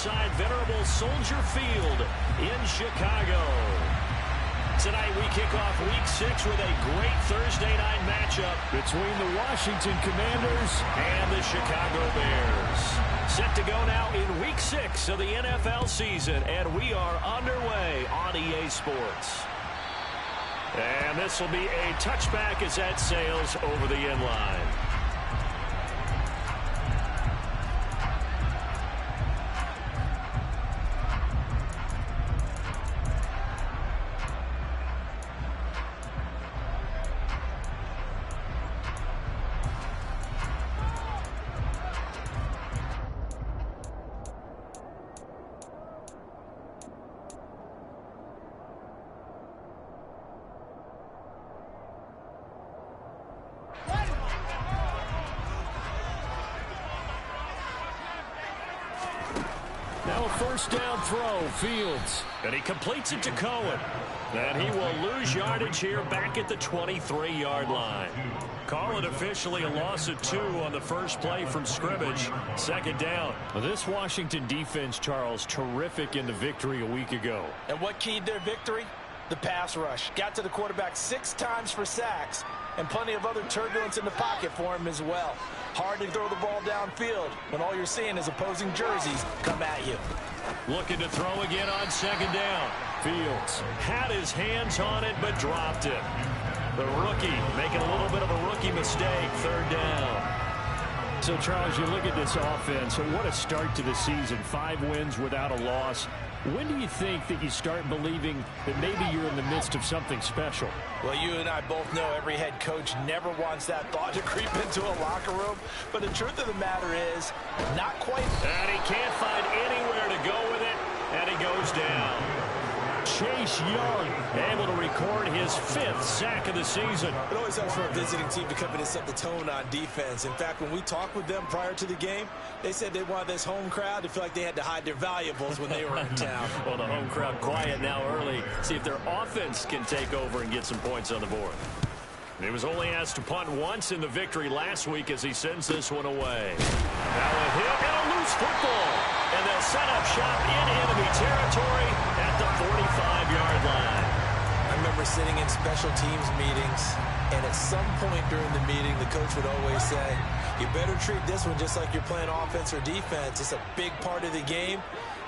inside venerable Soldier Field in Chicago. Tonight we kick off Week 6 with a great Thursday night matchup between the Washington Commanders and the Chicago Bears. Set to go now in Week 6 of the NFL season, and we are underway on EA Sports. And this will be a touchback as that sails over the end line. Now a first down throw, Fields. And he completes it to Cohen. And he will lose yardage here back at the 23-yard line. Call it officially a loss of 2 on the first play from scrimmage. Second down. Well, this Washington defense, Charles, terrific in the victory a week ago. And what keyed their victory? The pass rush. Got to the quarterback 6 times for sacks. And plenty of other turbulence in the pocket for him as well. Hard to throw the ball downfield when all you're seeing is opposing jerseys come at you. Looking to throw again on second down. Fields had his hands on it but dropped it. The rookie making a little bit of a rookie mistake. Third down. So, Charles, you look at this offense, what a start to the season. 5 wins without a loss. When do you think that you start believing that maybe you're in the midst of something special? Well, you and I both know every head coach never wants that thought to creep into a locker room. But the truth of the matter is, not quite. And he can't find anywhere to go with it, and he goes down. Chase Young able to record his 5th sack of the season. It always helps for a visiting team to come in and set the tone on defense. In fact, when we talked with them prior to the game, they said they wanted this home crowd to feel like they had to hide their valuables when they were in town. Well, the home crowd quiet now early. See if their offense can take over and get some points on the board. He was only asked to punt once in the victory last week as he sends this one away. Now a hit and a loose football. And they'll set up shop in enemy territory at the 45-yard line. I remember sitting in special teams meetings, and at some point during the meeting, the coach would always say, you better treat this one just like you're playing offense or defense. It's a big part of the game.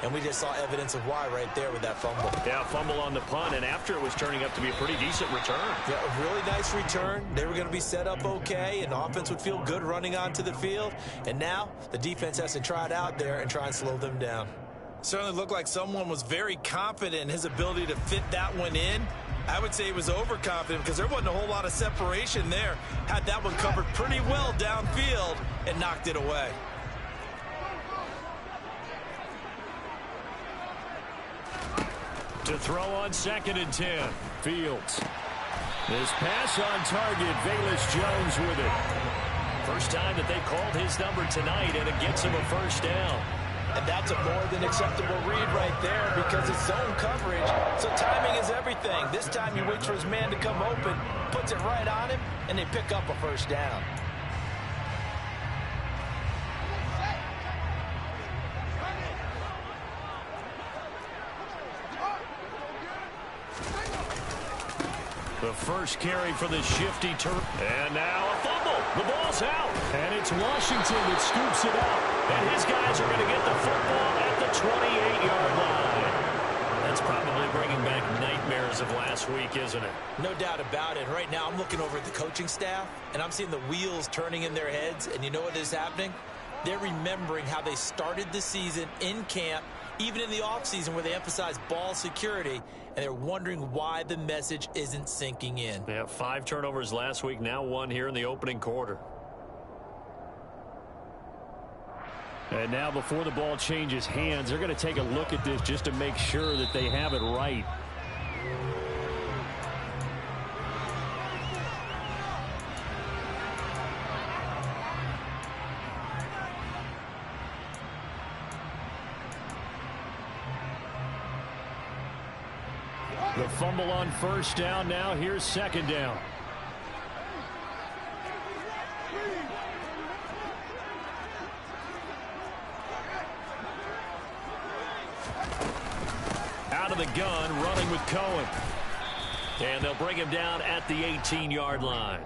And we just saw evidence of why right there with that fumble. Yeah, fumble on the punt, and after it was turning up to be a pretty decent return. Yeah, a really nice return. They were going to be set up okay, and the offense would feel good running onto the field. And now the defense has to try it out there and try and slow them down. Certainly looked like someone was very confident in his ability to fit that one in. I would say he was overconfident because there wasn't a whole lot of separation there. Had that one covered pretty well downfield and knocked it away. To throw on 2nd and 10. Fields. This pass on target. Velus Jones with it. First time that they called his number tonight, and it gets him a first down. And that's a more than acceptable read right there because it's zone coverage. So timing is everything. This time he waits for his man to come open, puts it right on him, and they pick up a first down. The first carry for the shifty turf. And now a fumble. The ball's out. And it's Washington that scoops it up. And his guys are going to get the football at the 28-yard line. That's probably bringing back nightmares of last week, isn't it? No doubt about it. Right now I'm looking over at the coaching staff, and I'm seeing the wheels turning in their heads. And you know what is happening? They're remembering how they started the season in camp, even in the offseason where they emphasized ball security, and they're wondering why the message isn't sinking in. They have 5 turnovers last week, now 1 here in the opening quarter. And now before the ball changes hands, they're going to take a look at this just to make sure that they have it right. The fumble on first down. Now here's second down. Out of the gun, running with Cohen. And they'll bring him down at the 18-yard line.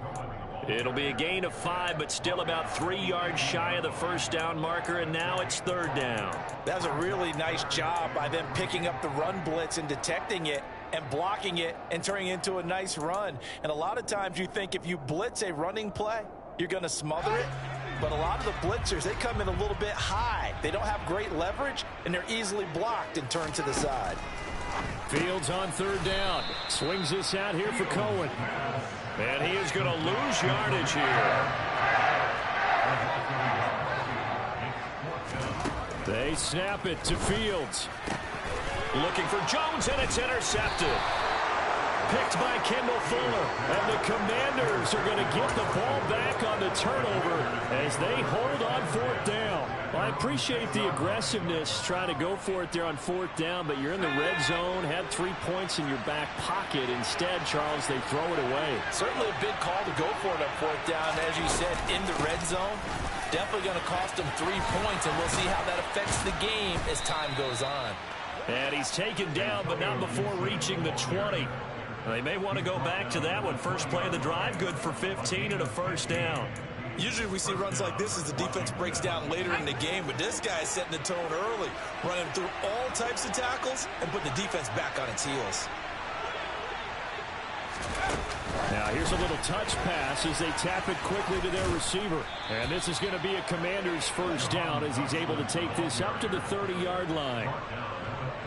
It'll be a gain of 5, but still about 3 yards shy of the first down marker, and now it's third down. That was a really nice job by them picking up the run blitz and detecting it and blocking it and turning it into a nice run. And a lot of times you think if you blitz a running play, you're going to smother it. But a lot of the blitzers, they come in a little bit high. They don't have great leverage, and they're easily blocked and turned to the side. Fields on third down. Swings this out here for Cohen. And he is going to lose yardage here. They snap it to Fields. Looking for Jones, and it's intercepted. Picked by Kendall Fuller. And the Commanders are going to get the ball back on the turnover as they hold on fourth down. Well, I appreciate the aggressiveness trying to go for it there on fourth down, but you're in the red zone, had 3 points in your back pocket. Instead, Charles, they throw it away. Certainly a big call to go for it on fourth down. As you said, in the red zone, definitely going to cost them 3 points, and we'll see how that affects the game as time goes on. And he's taken down, but not before reaching the 20. They may want to go back to that one. First play of the drive, good for 15 and a first down. Usually we see runs like this as the defense breaks down later in the game, but this guy is setting the tone early, running through all types of tackles and putting the defense back on its heels. Now here's a little touch pass as they tap it quickly to their receiver. And this is going to be a Commander's first down as he's able to take this up to the 30-yard line.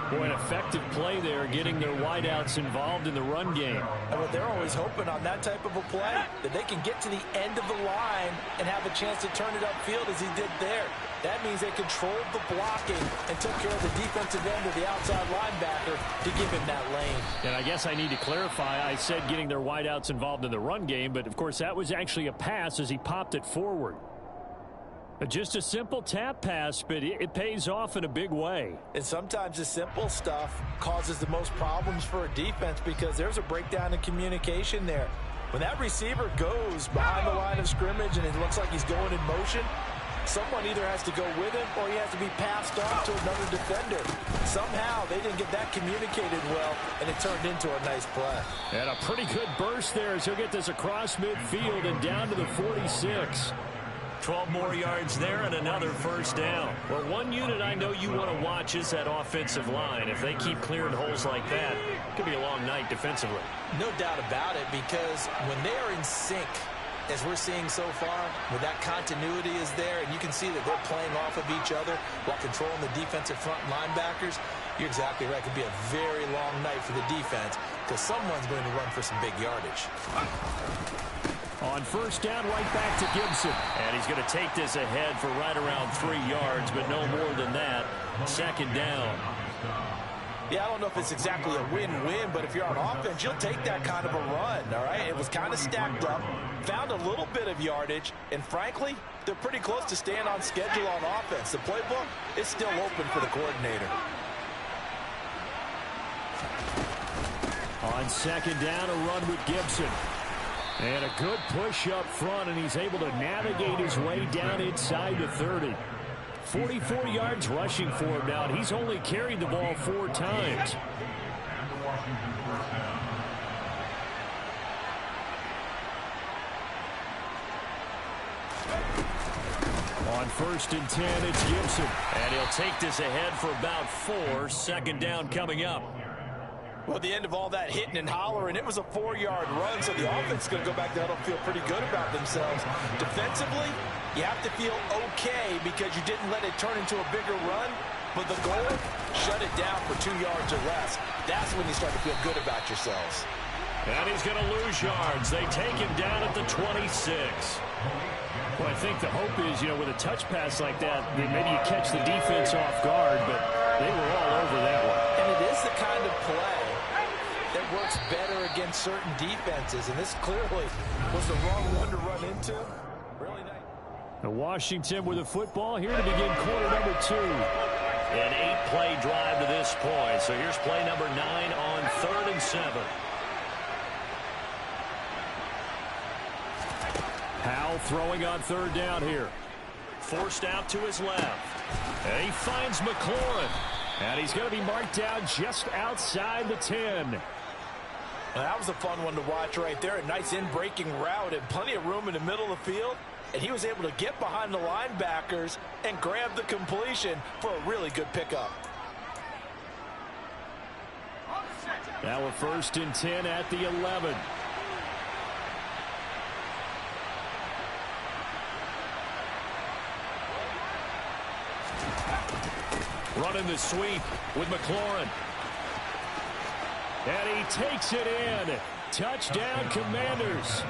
Boy, an effective play there, getting their wideouts involved in the run game. And what they're always hoping on that type of a play, that they can get to the end of the line and have a chance to turn it upfield as he did there. That means they controlled the blocking and took care of the defensive end of the outside linebacker to give him that lane. And I guess I need to clarify, I said getting their wideouts involved in the run game, but of course that was actually a pass as he popped it forward. Just a simple tap pass, but it pays off in a big way. And sometimes the simple stuff causes the most problems for a defense because there's a breakdown in communication there. When that receiver goes behind the line of scrimmage and it looks like he's going in motion, someone either has to go with him or he has to be passed off to another defender. Somehow they didn't get that communicated well, and it turned into a nice play. And a pretty good burst there as he'll get this across midfield and down to the 46. 12 more yards there and another first down. Well, one unit I know you want to watch is that offensive line. If they keep clearing holes like that, it could be a long night defensively. No doubt about it, because when they are in sync, as we're seeing so far, where that continuity is there, and you can see that they're playing off of each other while controlling the defensive front linebackers, you're exactly right. It could be a very long night for the defense because someone's going to run for some big yardage. On first down, right back to Gibson. And he's going to take this ahead for right around 3 yards, but no more than that. Second down. Yeah, I don't know if it's exactly a win-win, but if you're on offense, you'll take that kind of a run, all right? It was kind of stacked up, found a little bit of yardage, and frankly, they're pretty close to staying on schedule on offense. The playbook is still open for the coordinator. On second down, a run with Gibson. And a good push up front, and he's able to navigate his way down inside the 30. 44 yards rushing for him now, and he's only carried the ball 4 times. On first and 10, it's Gibson. And he'll take this ahead for about 4. Second down coming up. Well, at the end of all that hitting and hollering, it was a 4-yard run, so the offense is going to go back there and feel pretty good about themselves. Defensively, you have to feel okay because you didn't let it turn into a bigger run, but the goal, shut it down for 2 yards or less. That's when you start to feel good about yourselves. And he's going to lose yards. They take him down at the 26. Well, I think the hope is, with a touch pass like that, maybe you catch the defense off guard, but they were all over that one. And it is the kind of play that works better against certain defenses, and this clearly was the wrong one to run into. Really nice. Now Washington with the football here to begin quarter number 2. An 8-play drive to this point. So here's play number 9 on 3rd and 7. Howell throwing on 3rd down here. Forced out to his left. And he finds McLaurin. And he's going to be marked down just outside the 10. Well, that was a fun one to watch right there. A nice in-breaking route and plenty of room in the middle of the field. And he was able to get behind the linebackers and grab the completion for a really good pickup. Now a 1st and 10 at the 11. Running the sweep with McLaurin. And he takes it in. Touchdown, Commanders.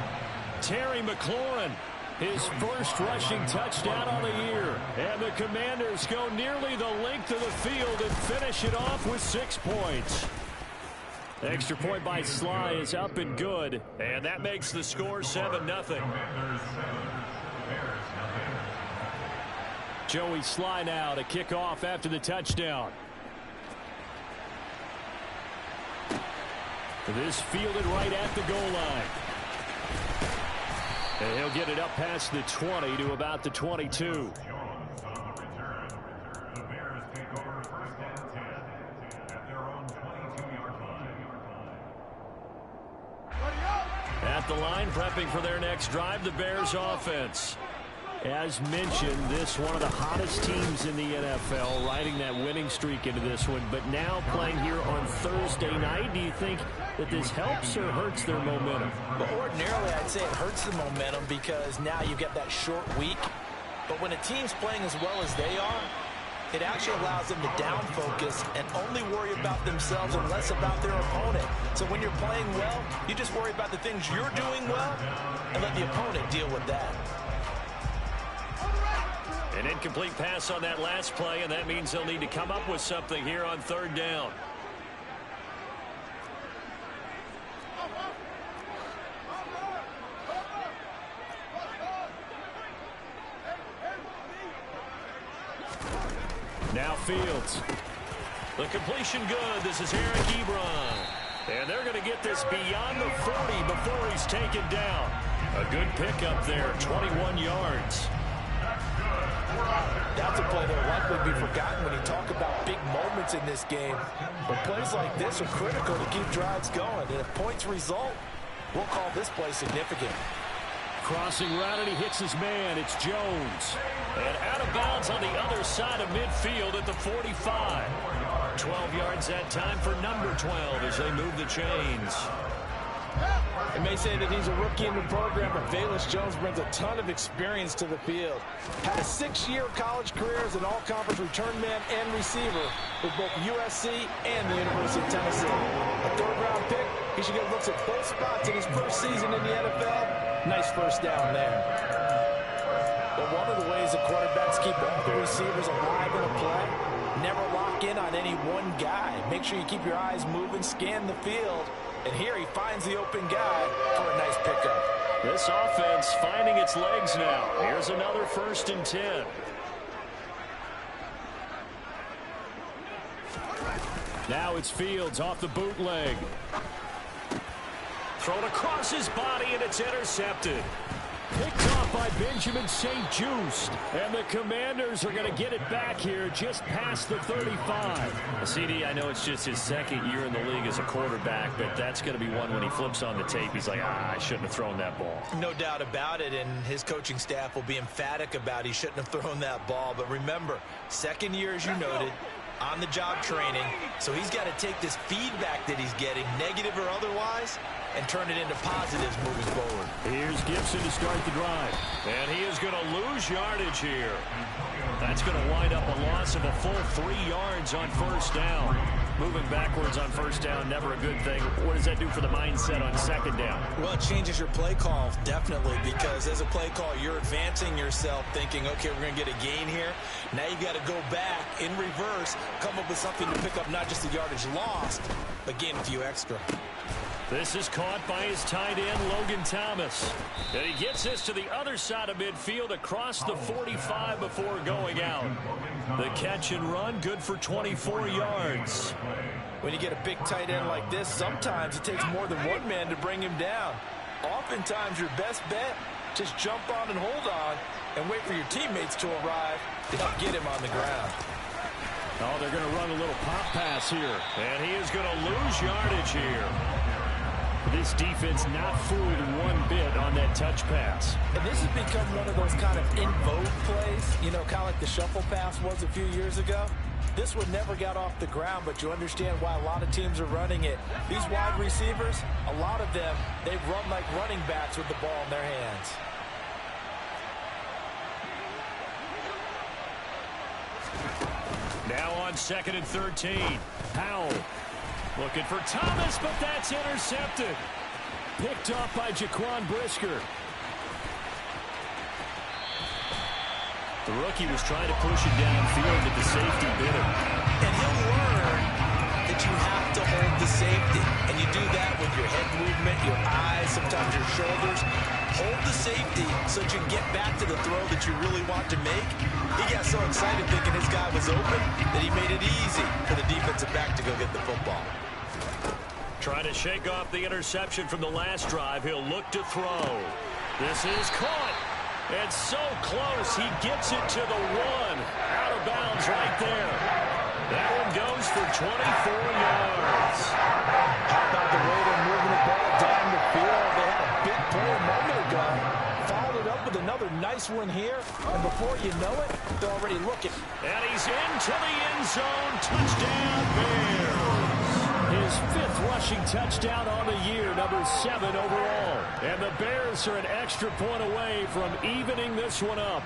Terry McLaurin, his first rushing touchdown on the year. And the Commanders go nearly the length of the field and finish it off with 6 points. Extra point by Sly is up and good. And that makes the score 7-0. Joey Sly now to kick off after the touchdown. This fielded right at the goal line. And he'll get it up past the 20 to about the 22. At the line, prepping for their next drive, the Bears offense. As mentioned, this one of the hottest teams in the NFL, riding that winning streak into this one, but now playing here on Thursday night. Do you think that this helps or hurts their momentum? Well, ordinarily, I'd say it hurts the momentum because now you've got that short week. But when a team's playing as well as they are, it actually allows them to down focus and only worry about themselves and less about their opponent. So when you're playing well, you just worry about the things you're doing well and let the opponent deal with that. An incomplete pass on that last play, and that means they'll need to come up with something here on 3rd down. Now Fields. The completion good. This is Eric Ebron. And they're going to get this beyond the 40 before he's taken down. A good pickup there, 21 yards. That's a play that will likely be forgotten when you talk about big moments in this game. But plays like this are critical to keep drives going. And if points result, we'll call this play significant. Crossing route, and he hits his man. It's Jones. And out of bounds on the other side of midfield at the 45. 12 yards that time for number 12 as they move the chains. They may say that he's a rookie in the program, but Velus Jones brings a ton of experience to the field. Had a 6-year college career as an all-conference return man and receiver with both USC and the University of Tennessee. A 3rd-round pick, he should get looks at both spots in his first season in the NFL. Nice first down there. But one of the ways the quarterbacks keep all the receivers alive in a play, never lock in on any one guy. Make sure you keep your eyes moving, scan the field. And here he finds the open guy for a nice pickup. This offense finding its legs now. Here's another 1st and 10. Now it's Fields off the bootleg. Thrown across his body, and it's intercepted. Picked off by Benjamin St-Juste. And the Commanders are going to get it back here just past the 35. CD, I know it's just his 2nd year in the league as a quarterback, but that's going to be one when he flips on the tape. He's like, I shouldn't have thrown that ball. No doubt about it, and his coaching staff will be emphatic about he shouldn't have thrown that ball. But remember, 2nd year, as you noted, on-the-job training. So he's got to take this feedback that he's getting, negative or otherwise, and turn it into positives moving forward. Here's Gibson to start the drive. And he is going to lose yardage here. That's going to wind up a loss of a full 3 yards on 1st down. Moving backwards on 1st down, never a good thing. What does that do for the mindset on 2nd down? Well, it changes your play call, definitely, because as a play call, you're advancing yourself thinking, okay, we're going to get a gain here. Now you got to go back in reverse, come up with something to pick up not just the yardage lost, but gain a few extra. This is caught by his tight end, Logan Thomas. And he gets this to the other side of midfield across the 45 before going out. The catch and run, good for 24 yards. When you get a big tight end like this, sometimes it takes more than one man to bring him down. Oftentimes, your best bet, just jump on and hold on and wait for your teammates to arrive to help get him on the ground. Oh, they're going to run a little pop pass here. And he is going to lose yardage here. This defense not fooled one bit on that touch pass. And this has become one of those kind of in vogue plays, you know, kind of like the shuffle pass was a few years ago. This one never got off the ground, but you understand why a lot of teams are running it. These wide receivers, a lot of them, they run like running backs with the ball in their hands. Now on 2nd and 13. Howell looking for Thomas, but that's intercepted. Picked off by Jaquan Brisker. The rookie was trying to push it downfield, but the safety bit him. And he'll learn that you have to hold the safety. And you do that with your head movement, your eyes, sometimes your shoulders. Hold the safety so that you can get back to the throw that you really want to make. He got so excited thinking his guy was open that he made it easy for the defensive back to go get the football. Trying to shake off the interception from the last drive. He'll look to throw. This is caught. And so close, he gets it to the 1. Out of bounds right there. That one goes for 24 yards. How about the way they're moving the ball down the field? They had a big play a moment ago. Followed it up with another nice one here. And before you know it, they're already looking. And he's into the end zone. Touchdown, Bears. His 5th rushing touchdown on the year, number 7 overall. And the Bears are an extra point away from evening this one up.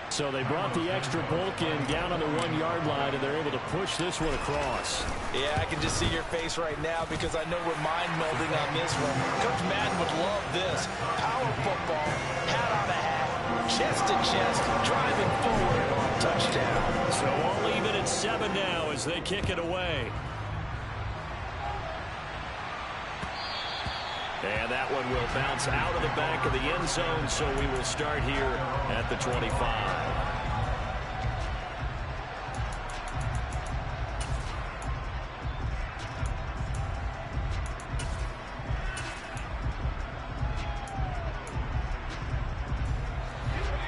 So they brought the extra bulk in down on the 1-yard line, and they're able to push this one across. Yeah, I can just see your face right now because I know we're mind melding on this one. Coach Madden would love this. Power football, hat on a hat, chest to chest, driving forward, touchdown. So all even at 7 now as they kick it away. And that one will bounce out of the back of the end zone, so we will start here at the 25.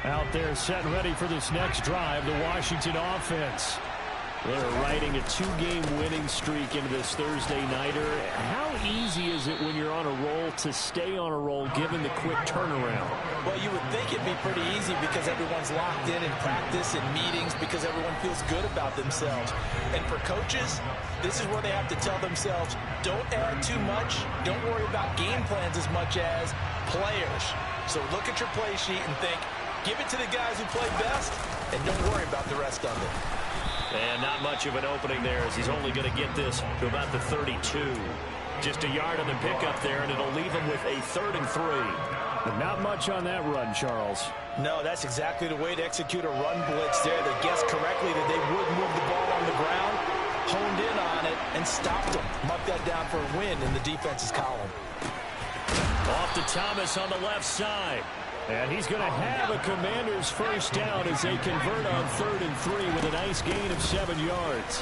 Out there set and ready for this next drive, the Washington offense. They're riding a 2-game winning streak into this Thursday nighter. How easy is it when you're on a roll to stay on a roll given the quick turnaround? Well, you would think it'd be pretty easy because everyone's locked in practice and meetings because everyone feels good about themselves. And for coaches, this is where they have to tell themselves, don't add too much. Don't worry about game plans as much as players. So look at your play sheet and think, give it to the guys who play best and don't worry about the rest of it. And not much of an opening there as he's only going to get this to about the 32. Just a yard on the pickup there, and it'll leave him with a 3rd and 3. But not much on that run, Charles. No, that's exactly the way to execute a run blitz there. They guessed correctly that they would move the ball on the ground, honed in on it, and stopped them. Mark that down for a win in the defense's column. Off to Thomas on the left side. And he's going to have a Commanders first down as they convert on 3rd and 3 with a nice gain of 7 yards.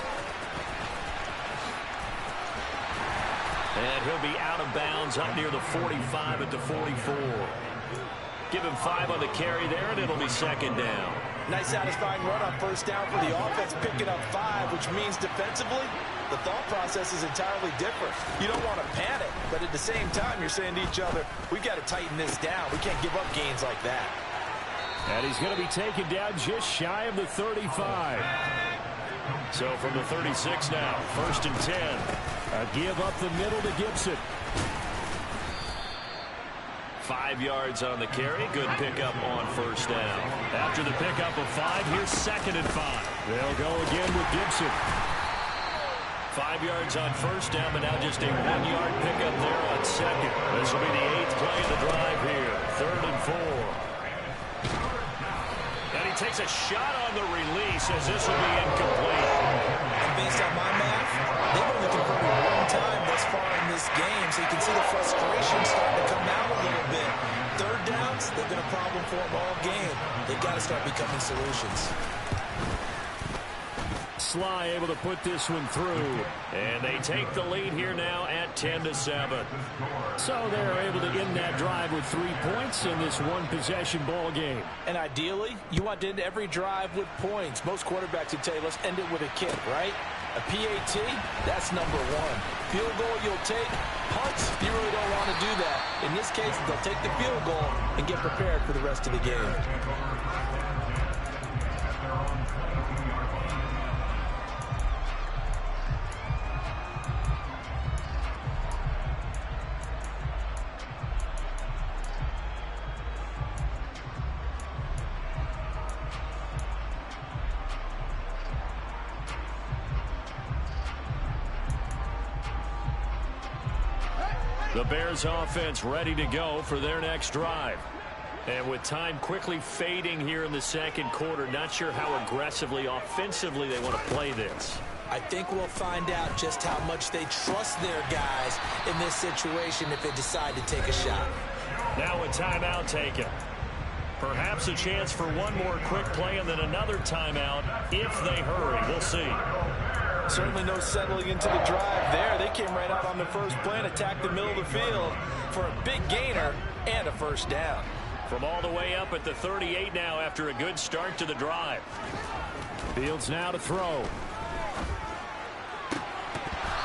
And he'll be out of bounds up near the 45 at the 44. Give him 5 on the carry there, and it'll be 2nd down. Nice satisfying run on first down for the offense, picking up 5, which means defensively, the thought process is entirely different. You don't want to panic, but at the same time, you're saying to each other, we've got to tighten this down. We can't give up gains like that. And he's going to be taken down just shy of the 35. So from the 36 now, 1st and 10. A give up the middle to Gibson. 5 yards on the carry. Good pickup on first down. After the pickup of 5, here's 2nd and 5. They'll go again with Gibson. 5 yards on first down, but now just a 1-yard pickup there on 2nd. This will be the 8th play of the drive here. 3rd and 4. And he takes a shot on the release as this will be incomplete. And based on my math, they've only converted 1 time thus far in this game, so you can see the frustration starting to come out a little bit. 3rd downs, they've been a problem for them all game. They've got to start becoming solutions. Sly able to put this one through. And they take the lead here now at 10-7. So they're able to end that drive with 3 points in this one-possession ball game. And ideally, you want to end every drive with points. Most quarterbacks would tell you, let's end it with a kick, right? A PAT, that's number one. Field goal you'll take. Punts, you really don't want to do that. In this case, they'll take the field goal and get prepared for the rest of the game. The Bears offense ready to go for their next drive. And with time quickly fading here in the second quarter, not sure how aggressively, offensively they want to play this. I think we'll find out just how much they trust their guys in this situation if they decide to take a shot. Now a timeout taken. Perhaps a chance for one more quick play and then another timeout if they hurry. We'll see. Certainly no settling into the drive there. They came right out on the first play and attacked the middle of the field for a big gainer and a first down. From all the way up at the 38 now after a good start to the drive. Fields now to throw.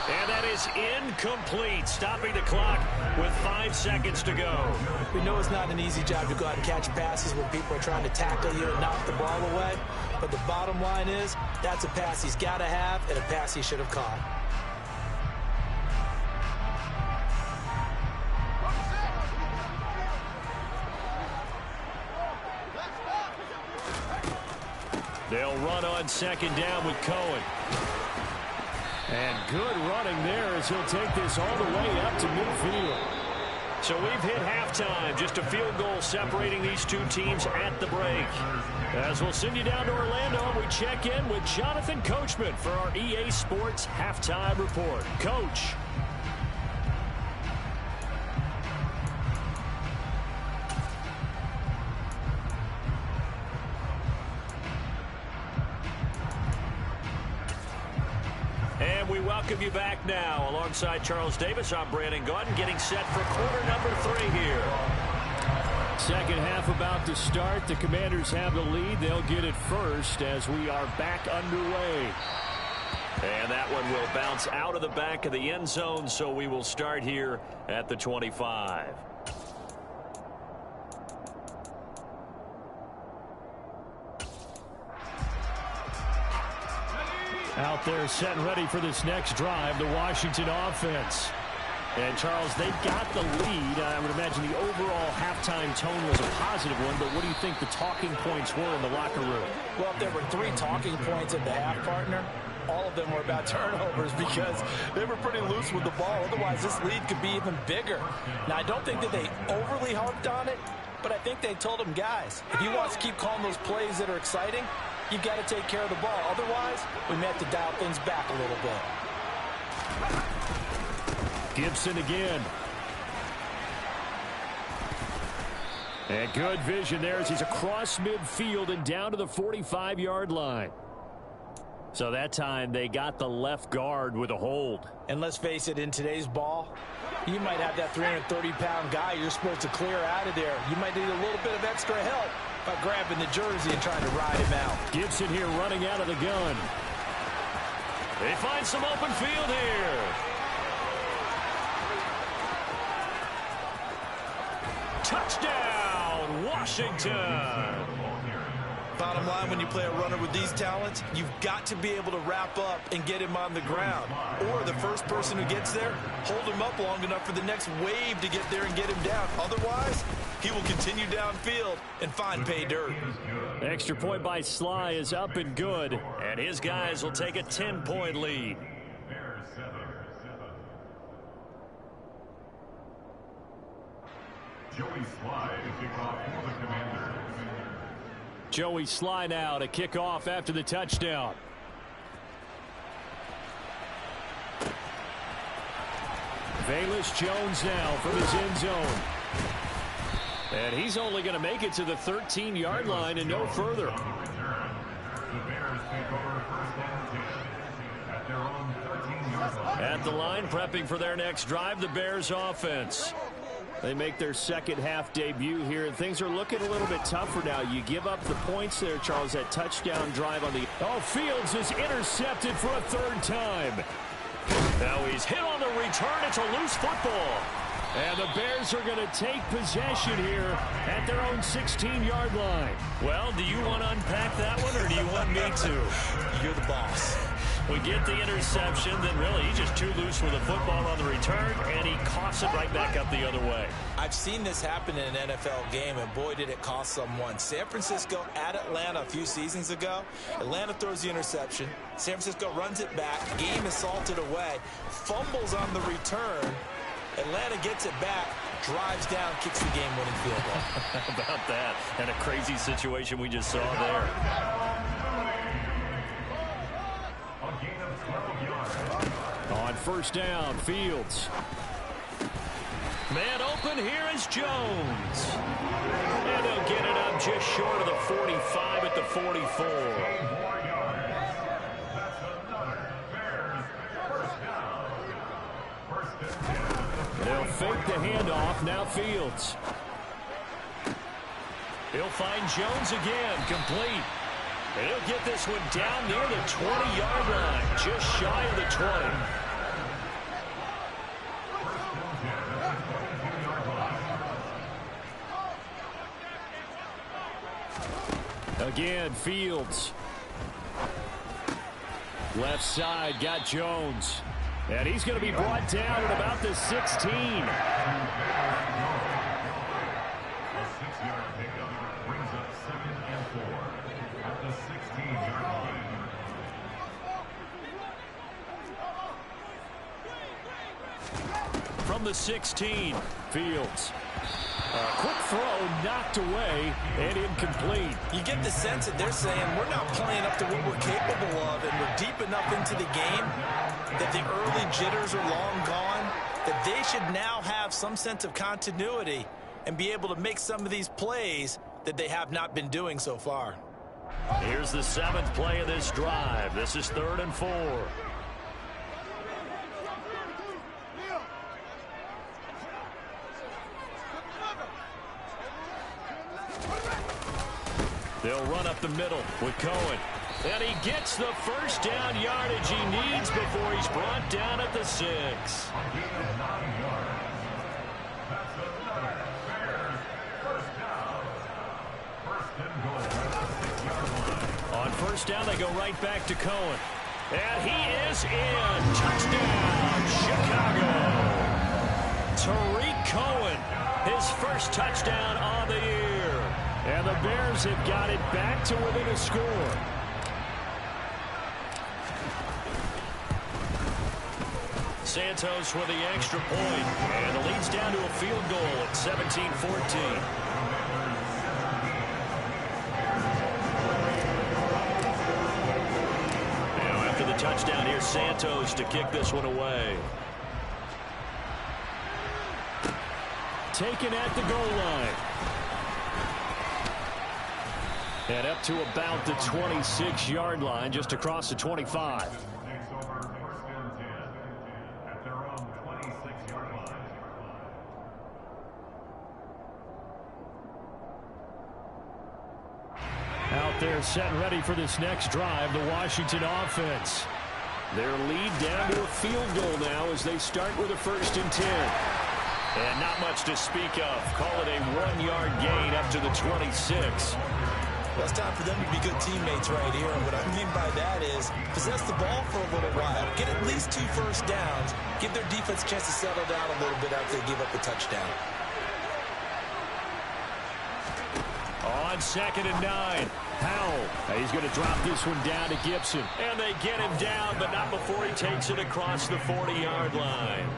And that is incomplete, stopping the clock with 5 seconds to go. We know it's not an easy job to go out and catch passes when people are trying to tackle you and knock the ball away. But the bottom line is, that's a pass he's got to have and a pass he should have caught. They'll run on second down with Cohen. And good running there as he'll take this all the way up to midfield. So we've hit halftime. Just a field goal separating these two teams at the break. As we'll send you down to Orlando, we check in with Jonathan Coachman for our EA Sports Halftime Report. Coach. And we welcome you back now. Alongside Charles Davis, I'm Brandon Gaudin, getting set for quarter number 3 here. Second half about to start. The Commanders have the lead. They'll get it first as we are back underway. And that one will bounce out of the back of the end zone, so we will start here at the 25. Out there set and ready for this next drive, the Washington offense. And, Charles, they've got the lead. I would imagine the overall halftime tone was a positive one, but what do you think the talking points were in the locker room? Well, if there were 3 talking points at the half, partner, all of them were about turnovers because they were pretty loose with the ball. Otherwise, this lead could be even bigger. Now, I don't think that they overly harped on it, but I think they told them, guys, if you want to keep calling those plays that are exciting, you've got to take care of the ball. Otherwise, we may have to dial things back a little bit. Gibson again. And good vision there as he's across midfield and down to the 45-yard line. So that time they got the left guard with a hold. And let's face it, in today's ball, you might have that 330-pound guy you're supposed to clear out of there. You might need a little bit of extra help by grabbing the jersey and trying to ride him out. Gibson here running out of the gun. They find some open field here. Touchdown, Washington. Bottom line, when you play a runner with these talents, you've got to be able to wrap up and get him on the ground. Or the first person who gets there, hold him up long enough for the next wave to get there and get him down. Otherwise, he will continue downfield and find pay dirt. Extra point by Sly is up and good, and his guys will take a 10-point lead. Joey Sly to kick off for the Commanders. Joey Sly now to kick off after the touchdown. Velus Jones now from his end zone. And he's only going to make it to the 13-yard line and no further. The Bears take over first down 10. At the line, prepping for their next drive, the Bears offense. They make their second half debut here, and things are looking a little bit tougher now. You give up the points there, Charles, that touchdown drive on the... Oh, Fields is intercepted for a third time. Now he's hit on the return. It's a loose football. And the Bears are going to take possession here at their own 16-yard line. Well, do you want to unpack that one, or do you want me to? You're the boss. We get the interception, then really he's just too loose with the football on the return, and he coughs it right back up the other way. I've seen this happen in an NFL game, and boy, did it cost someone. San Francisco at Atlanta a few seasons ago. Atlanta throws the interception. San Francisco runs it back. Game is salted away. Fumbles on the return. Atlanta gets it back, drives down, kicks the game-winning field goal. How about that? And a crazy situation we just saw there. On first down, Fields. Man open, here is Jones. And he'll get it up just short of the 45 at the 44. They'll fake the handoff, now Fields. He'll find Jones again, complete. And he'll get this one down near the 20-yard line, just shy of the 20. Again, Fields. Left side, got Jones. And he's going to be brought down at about the 16. A 6-yard pickup brings up 2nd and 4 at the 16-yard line. From the 16, Fields. Quick throw, knocked away, and incomplete. You get the sense that they're saying we're not playing up to what we're capable of, and we're deep enough into the game that the early jitters are long gone, that they should now have some sense of continuity and be able to make some of these plays that they have not been doing so far. Here's the 7th play of this drive. This is 3rd and 4. They'll run up the middle with Cohen. And he gets the first down yardage he needs before he's brought down at the 6. On first down, they go right back to Cohen. And he is in. Touchdown, Chicago. Tariq Cohen, his first touchdown on the year. And the Bears have got it back to within a score. Santos with the extra point. And the lead's down to a field goal at 17-14. Now after the touchdown, here's Santos to kick this one away. Taken at the goal line. And up to about the 26-yard line, just across the 25. Out there set and ready for this next drive, the Washington offense. Their lead down to a field goal now as they start with a 1st and 10. And not much to speak of. Call it a 1-yard gain up to the 26. Well, it's time for them to be good teammates right here. And what I mean by that is possess the ball for a little while. Get at least 2 first downs. Give their defense a chance to settle down a little bit after they give up a touchdown. On 2nd and 9, Howell. He's going to drop this one down to Gibson. And they get him down, but not before he takes it across the 40-yard line.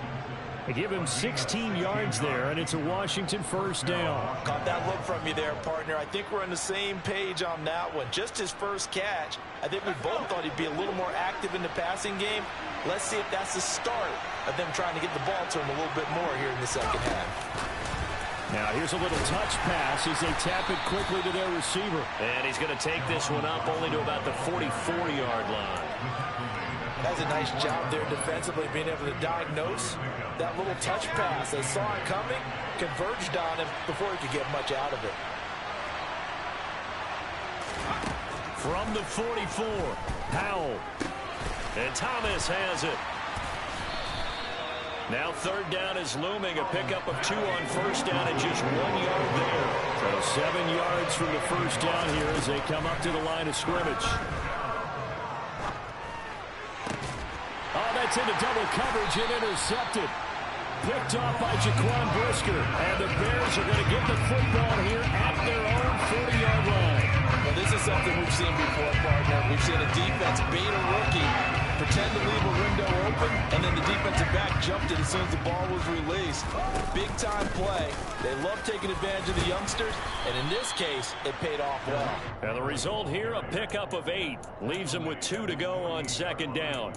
They give him 16 yards there, and it's a Washington first down. Caught that look from you there, partner. I think we're on the same page on that one. Just his first catch. I think we both thought he'd be a little more active in the passing game. Let's see if that's the start of them trying to get the ball to him a little bit more here in the second half. Now here's a little touch pass as they tap it quickly to their receiver. And he's going to take this one up only to about the 44-yard line. That's a nice job there defensively, being able to diagnose that little touch pass. They saw it coming, converged on him before he could get much out of it. From the 44, Howell. And Thomas has it. Now third down is looming. A pickup of 2 on first down and just 1 yard there. So 7 yards from the first down here as they come up to the line of scrimmage. Oh, that's into double coverage and intercepted. Picked off by Jaquan Brisker. And the Bears are going to get the football here at their own 40-yard line. Well, this is something we've seen before, partner. We've seen a defense bait a rookie, pretend to leave a window open, and then the defensive back jumped it as soon as the ball was released. Big-time play. They love taking advantage of the youngsters, and in this case, it paid off well. And the result here, a pickup of 8. Leaves them with 2 to go on second down.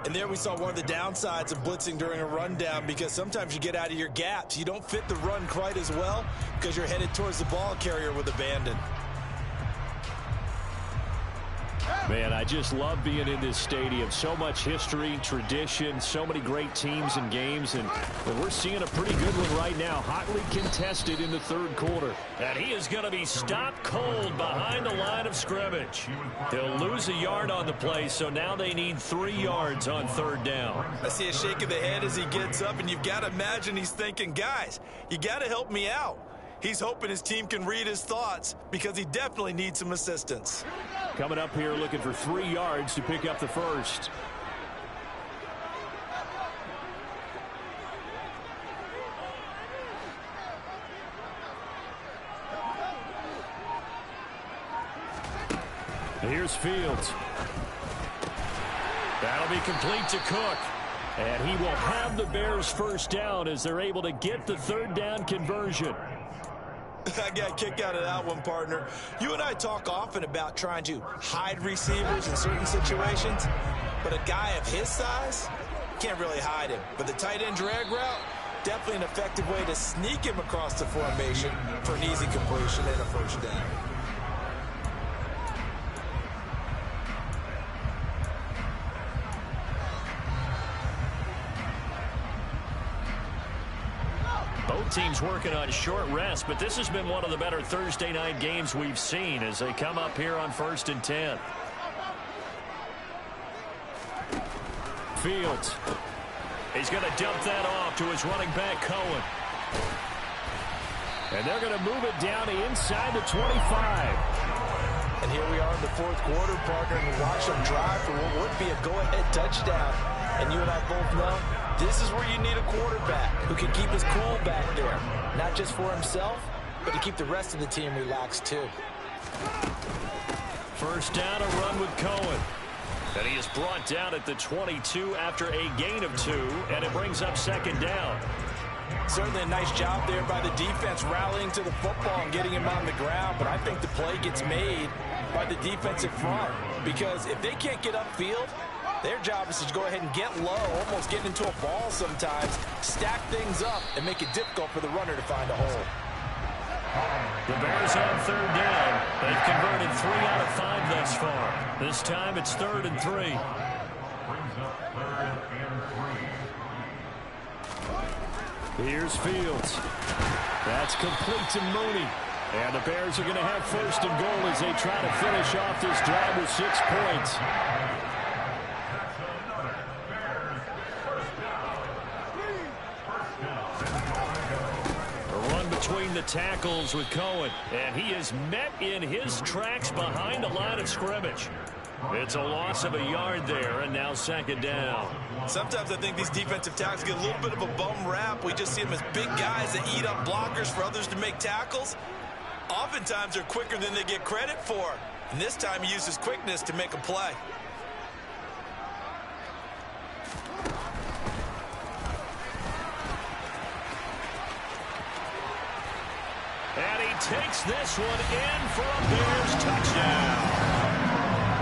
And there we saw one of the downsides of blitzing during a rundown, because sometimes you get out of your gaps. You don't fit the run quite as well because you're headed towards the ball carrier with abandon. Man, I just love being in this stadium. So much history, tradition, so many great teams and games, and we're seeing a pretty good one right now. Hotly contested in the third quarter. And he is going to be stopped cold behind the line of scrimmage. He'll lose a yard on the play, so now they need 3 yards on third down. I see a shake of the head as he gets up, and you've got to imagine he's thinking, guys, you got to help me out. He's hoping his team can read his thoughts because he definitely needs some assistance. Coming up here looking for 3 yards to pick up the first. Here's Fields. That'll be complete to Cook. And he will have the Bears first down as they're able to get the third down conversion. I got a kick out of that one, partner. You and I talk often about trying to hide receivers in certain situations, but a guy of his size can't really hide him. But the tight end drag route, definitely an effective way to sneak him across the formation for an easy completion and a first down. Both teams working on short rest, but this has been one of the better Thursday night games we've seen as they come up here on 1st and 10. Fields. He's going to dump that off to his running back, Cohen. And they're going to move it down to inside the 25. And here we are in the fourth quarter, partner, and watch them drive for what would be a go-ahead touchdown. And you and I both know this is where you need a quarterback who can keep his cool back there. Not just for himself, but to keep the rest of the team relaxed too. First down, a run with Cohen. And he is brought down at the 22 after a gain of 2, and it brings up second down. Certainly a nice job there by the defense rallying to the football and getting him on the ground, but I think the play gets made by the defensive front, because if they can't get upfield, their job is to go ahead and get low, almost get into a ball sometimes, stack things up, and make it difficult for the runner to find a hole. The Bears on third down. They've converted 3 out of 5 thus far. This time it's 3rd and 3. Brings up 3rd and 3. Here's Fields. That's complete to Mooney. And the Bears are going to have 1st and goal as they try to finish off this drive with 6 points. Between the tackles with Cohen, and he is met in his tracks behind the line of scrimmage. It's a loss of a yard there, and now second down. Sometimes I think these defensive tackles get a little bit of a bum rap. We just see them as big guys that eat up blockers for others to make tackles. Oftentimes they're quicker than they get credit for, and this time he uses quickness to make a play. And he takes this one in for a Bears touchdown.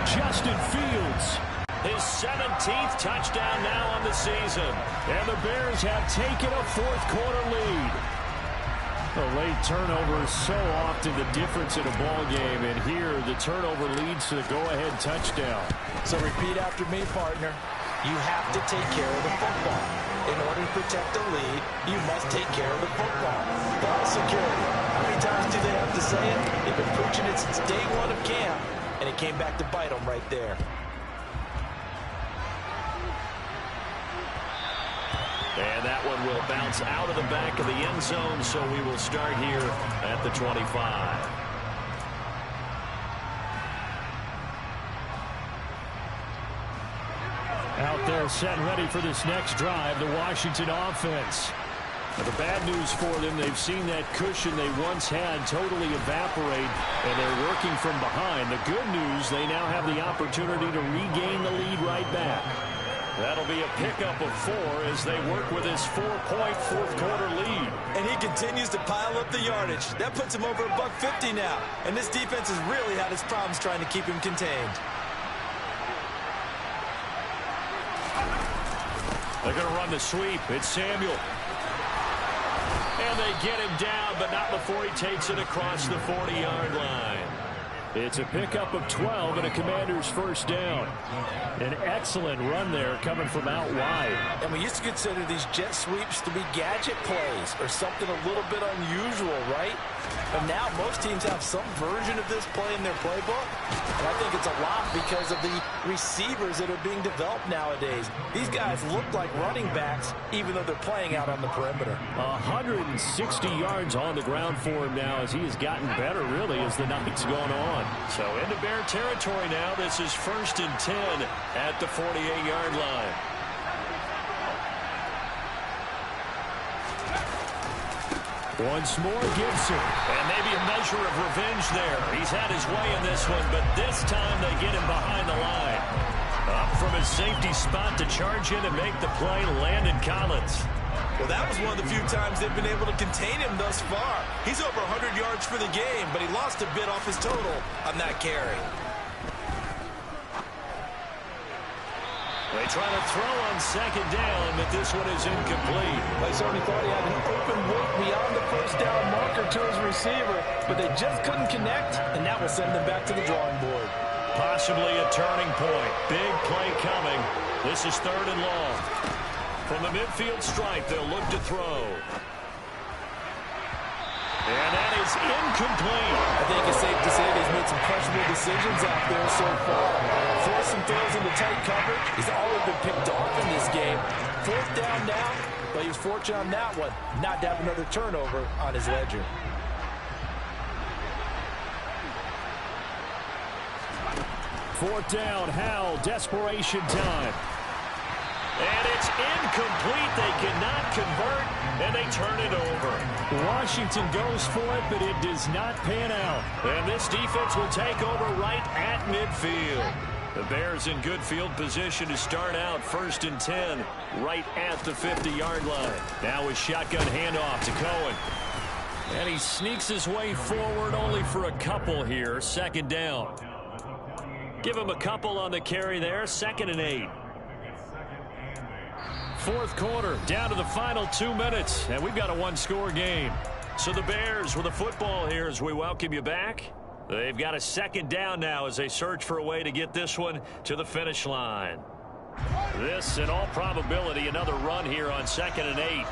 Justin Fields, his 17th touchdown now on the season. And the Bears have taken a fourth quarter lead. A late turnover is so often the difference in a ball game, and here the turnover leads to the go-ahead touchdown. So repeat after me, partner. You have to take care of the football. In order to protect the lead, you must take care of the football. Ball security. How many times do they have to say it? They've been preaching it since day one of camp, and it came back to bite them right there. And that one will bounce out of the back of the end zone, so we will start here at the 25. Out there set ready for this next drive, the Washington offense. Now, the bad news for them, they've seen that cushion they once had totally evaporate, and they're working from behind. The good news, they now have the opportunity to regain the lead right back. That'll be a pickup of 4 as they work with his 4-point fourth-quarter lead. And he continues to pile up the yardage. That puts him over $150 now. And this defense has really had its problems trying to keep him contained. They're going to run the sweep. It's Samuel. And they get him down, but not before he takes it across the 40-yard line. It's a pickup of 12 and a Commander's first down. An excellent run there coming from out wide. And we used to consider these jet sweeps to be gadget plays or something a little bit unusual, right? But now most teams have some version of this play in their playbook. And I think it's a lot because of the receivers that are being developed nowadays. These guys look like running backs even though they're playing out on the perimeter. 160 yards on the ground for him now as he has gotten better really as the night's gone on. So into Bear territory now. This is 1st and 10 at the 48-yard line. Once more, Gibson. And maybe a measure of revenge there. He's had his way in this one, but this time they get him behind the line. Up from his safety spot to charge in and make the play, Landon Collins. Well, that was one of the few times they've been able to contain him thus far. He's over 100 yards for the game, but he lost a bit off his total on that carry. They try to throw on 2nd down, but this one is incomplete. They certainly thought he had an open look beyond the first down marker to his receiver, but they just couldn't connect, and that will send them back to the drawing board. Possibly a turning point. Big play coming. This is 3rd and long. From the midfield stripe, they'll look to throw. And that is incomplete. I think it's safe to say he's made some questionable decisions out there so far. Forced some throws into tight coverage. He's always been picked off in this game. 4th down now, but he was fortunate on that one not to have another turnover on his ledger. Fourth down, Howell, desperation time. And it's incomplete. They cannot convert, and they turn it over. Washington goes for it, but it does not pan out. And this defense will take over right at midfield. The Bears in good field position to start out 1st and 10 right at the 50-yard line. Now a shotgun handoff to Cohen. And he sneaks his way forward only for a couple here. 2nd down. Give him a couple on the carry there. 2nd and 8. 4th quarter, down to the final 2 minutes, and we've got a one-score game. So the Bears with the football here as we welcome you back. They've got a 2nd down now as they search for a way to get this one to the finish line. This, in all probability, another run here on 2nd and 8.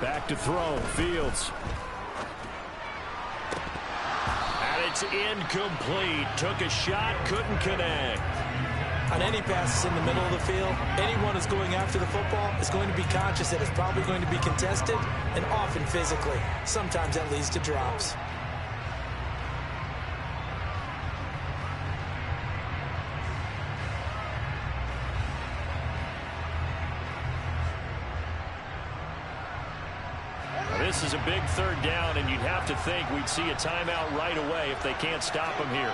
Back to throw, Fields. And it's incomplete. Took a shot, couldn't connect. On any passes in the middle of the field, anyone who's going after the football is going to be conscious that it's probably going to be contested and often physically. Sometimes that leads to drops. This is a big 3rd down, and you'd have to think we'd see a timeout right away if they can't stop him here.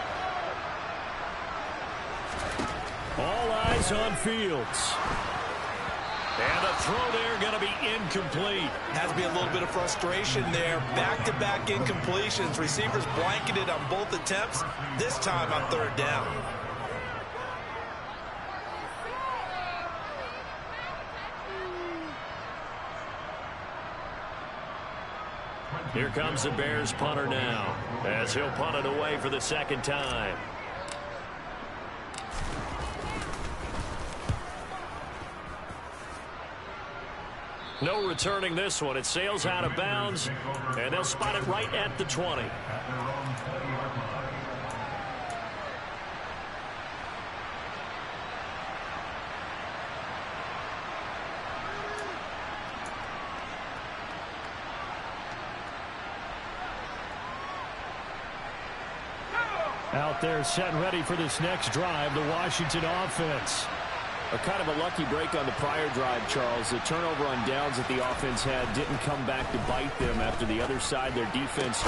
All eyes on Fields. And the throw there going to be incomplete. Has to be a little bit of frustration there. Back-to-back incompletions. Receivers blanketed on both attempts. This time on third down. Here comes the Bears punter now, as he'll punt it away for the second time. No returning this one. It sails out of bounds, and they'll spot it right at the 20. Out there set and ready for this next drive, the Washington offense. A kind of a lucky break on the prior drive, Charles. The turnover on downs that the offense had didn't come back to bite them after the other side, their defense.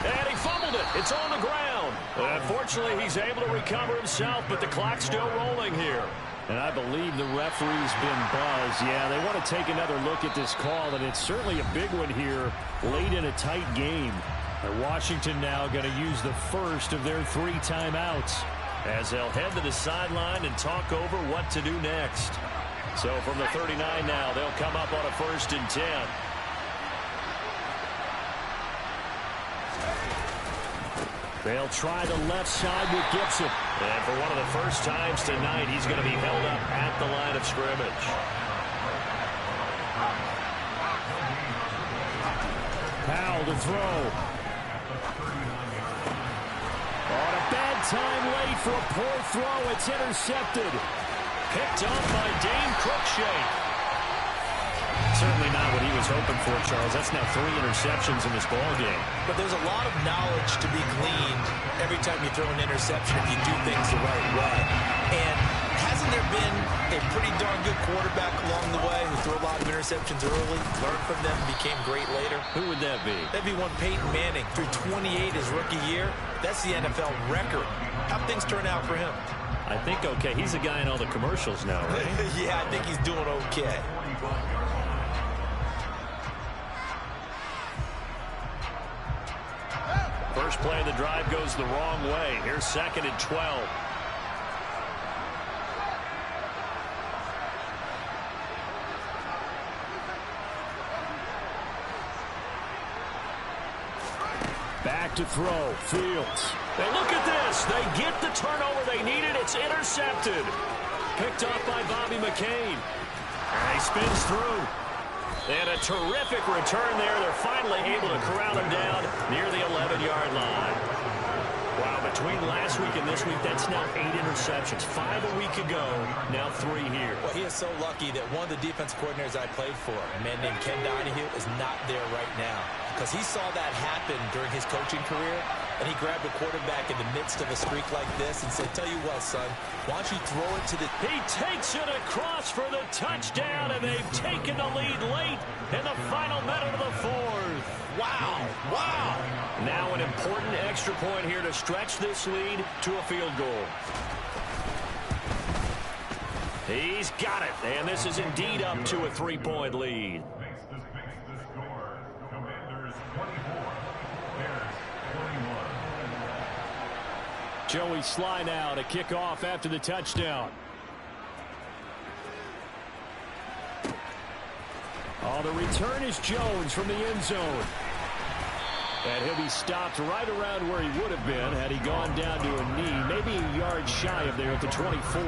And he fumbled it. It's on the ground. Unfortunately, he's able to recover himself, but the clock's still rolling here. And I believe the referee's been buzzed. Yeah, they want to take another look at this call, and it's certainly a big one here late in a tight game. And Washington now going to use the first of their 3 timeouts as they'll head to the sideline and talk over what to do next. So from the 39 now, they'll come up on a 1st and 10. They'll try the left side with Gibson. And for one of the first times tonight, he's going to be held up at the line of scrimmage. Powell to throw. On a bad time late for a poor throw. It's intercepted. Picked up by Dane Cruikshank. Certainly not what he was hoping for, Charles. That's now 3 interceptions in this ballgame. But there's a lot of knowledge to be gleaned every time you throw an interception if you do things the right way. And hasn't there been a pretty darn good quarterback along the way who threw a lot of interceptions early, learned from them, became great later? Who would that be? That'd be one Peyton Manning. Threw 28 his rookie year. That's the NFL record. How'd things turn out for him? I think okay. He's a guy in all the commercials now, right? Yeah, I think he's doing okay. First play of the drive goes the wrong way. Here's 2nd and 12. Back to throw. Fields. And look at this. They get the turnover they needed. It's intercepted. Picked up by Bobby McCain. And he spins through. And a terrific return there. They're finally able to corral him down near the 11-yard line. Wow, between last week and this week, that's now 8 interceptions. 5 a week ago, now 3 here. Well, he is so lucky that one of the defense coordinators I played for, a man named Ken Donahue, is not there right now. Because he saw that happen during his coaching career, and he grabbed a quarterback in the midst of a streak like this and said, tell you what, son, why don't you throw it to the... He takes it across for the touchdown, and they've taken the lead late in the final minute of the 4th. Wow, wow. Now an important extra point here to stretch this lead to a field goal. He's got it, and this is indeed up to a 3-point lead. Joey Sly now to kick off after the touchdown. Oh, the return is Jones from the end zone. And he'll be stopped right around where he would have been had he gone down to a knee, maybe a yard shy of there at the 24.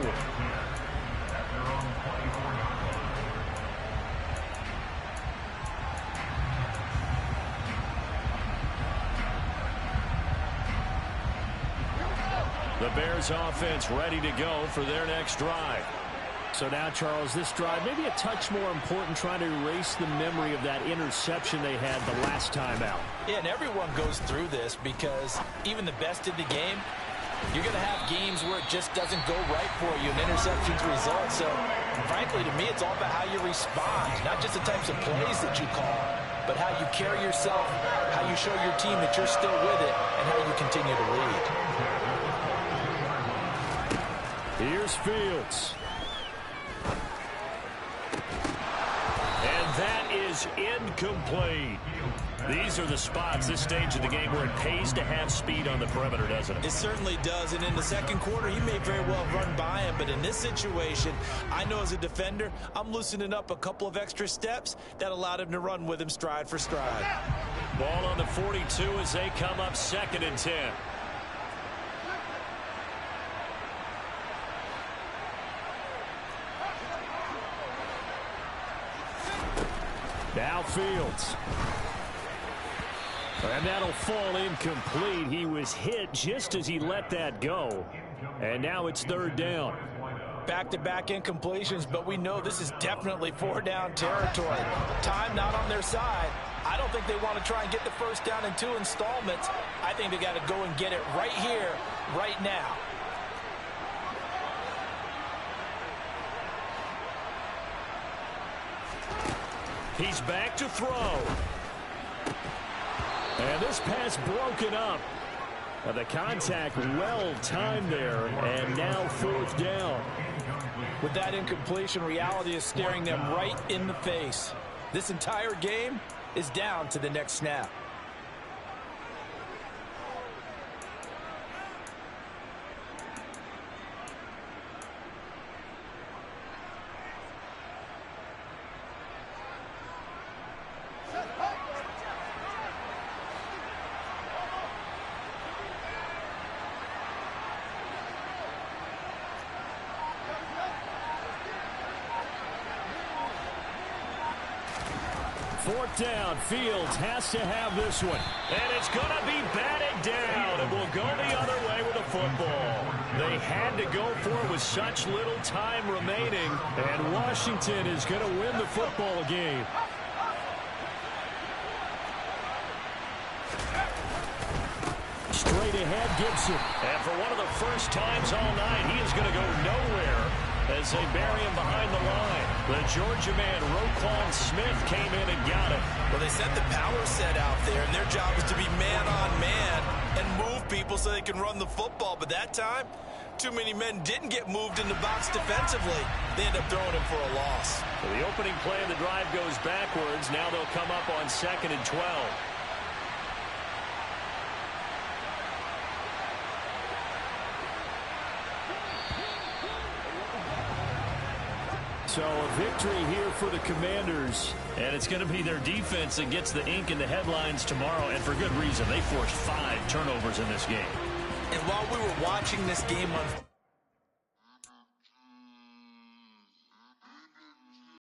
The Bears offense ready to go for their next drive. So now, Charles, this drive maybe a touch more important, trying to erase the memory of that interception they had the last time out. Yeah, and everyone goes through this because even the best in the game, you're going to have games where it just doesn't go right for you, and interceptions result. So, frankly, to me, it's all about how you respond, not just the types of plays that you call, but how you carry yourself, how you show your team that you're still with it, and how you continue to lead. Here's Fields. That is incomplete. These are the spots, this stage of the game, where it pays to have speed on the perimeter, doesn't it? It certainly does, and in the second quarter, he may very well run by him, but in this situation, I know as a defender, I'm loosening up a couple of extra steps that allowed him to run with him stride for stride. Ball on the 42 as they come up 2nd and 10. Now Fields. And that'll fall incomplete. He was hit just as he let that go. And now it's 3rd down. Back-to-back incompletions, but we know this is definitely 4-down territory. Time not on their side. I don't think they want to try and get the first down in 2 installments. I think they got to go and get it right here, right now. He's back to throw. And this pass broken up. The contact well timed there, and now 4th down. With that incompletion, reality is staring them right in the face. This entire game is down to the next snap. Fourth down. Fields has to have this one. And it's going to be batted down. And will go the other way with the football. They had to go for it with such little time remaining. And Washington is going to win the football game. Straight ahead, Gibson. And for one of the first times all night, he is going to go nowhere as they bury him behind the line. The Georgia man, Roquan Smith, came in and got him. Well, they sent the power set out there, and their job is to be man-on-man and move people so they can run the football. But that time, too many men didn't get moved in the box defensively. They end up throwing him for a loss. So the opening play of the drive goes backwards. Now they'll come up on 2nd and 12. So a victory here for the Commanders. And it's going to be their defense that gets the ink in the headlines tomorrow. And for good reason. They forced 5 turnovers in this game. And while we were watching this game